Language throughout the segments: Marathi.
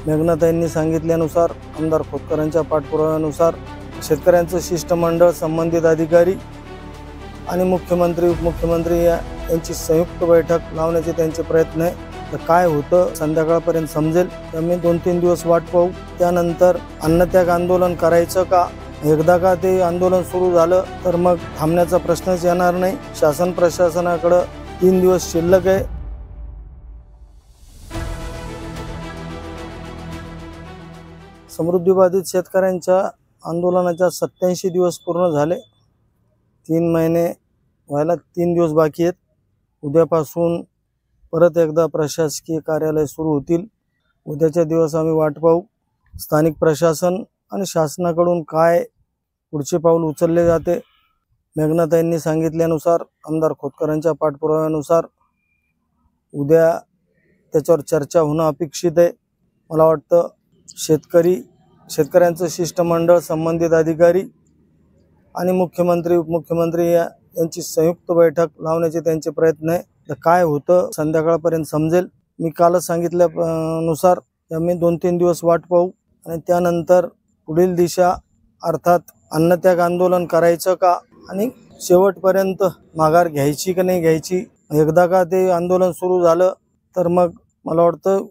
मेघनाताईंनी सांगितल्यानुसार आमदार खोतकरांच्या पाठपुराव्यानुसार शेतकऱ्यांचं शिष्टमंडळ, संबंधित अधिकारी आणि मुख्यमंत्री उपमुख्यमंत्री यांची संयुक्त बैठक लावण्याचे त्यांचे प्रयत्न आहे। तर काय होतं संध्याकाळपर्यंत समजेल। आम्ही 2-3 दिवस वाट पाहू। त्यानंतर अन्नत्याग आंदोलन करायचं का, एकदा का ते आंदोलन सुरू झालं तर मग थांबण्याचा प्रश्नच येणार नाही। शासन प्रशासनाकडे 3 दिवस शिल्लक आहे। समृद्धीबाधित शेतकऱ्यांच्या आंदोलनाच्या 87 दिवस पूर्ण झाले। 3 महिने व्हायला 3 दिवस बाकी आहेत। उद्यापासून परत एकदा प्रशासकीय कार्यालय सुरू होतील। उद्याच्या दिवस आम्ही वाट पाहू। स्थानिक प्रशासन आणि शासनाकडून काय पुढचे पाऊल उचलले जाते। मेघनाताईंनी सांगितल्यानुसार आमदार खोतकरांच्या पाठपुराव्यानुसार उद्या त्याच्यावर चर्चा होणं अपेक्षित आहे। मला वाटतं शेतकऱ्यांचं शिष्टमंडळ, संबंधित अधिकारी आणि मुख्यमंत्री उपमुख्यमंत्री यांची संयुक्त बैठक लावण्याचे त्यांचे प्रयत्न आहे। तर काय होतं संध्याकाळपर्यंत समजेल। मी कालच सांगितल्यानुसार आम्ही 2-3 दिवस वाट पाहू आणि त्यानंतर पुढील दिशा अर्थात अन्नत्याग आंदोलन करायचं का आणि शेवटपर्यंत माघार घ्यायची की नाही घ्यायची। एकदा का ते आंदोलन सुरू झालं तर मग मला वाटतं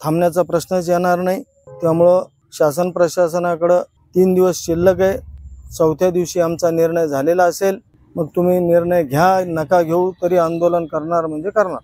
थांबण्याचा प्रश्नच येणार नाही। त्यामुळं शासन प्रशासनाकडे 3 दिवस शिल्लक आहे। 4थ्या दिवशी आमचा निर्णय झालेला असेल। मग तुम्ही निर्णय घ्या, नका घेऊ, तरी आंदोलन करणार म्हणजे करणार।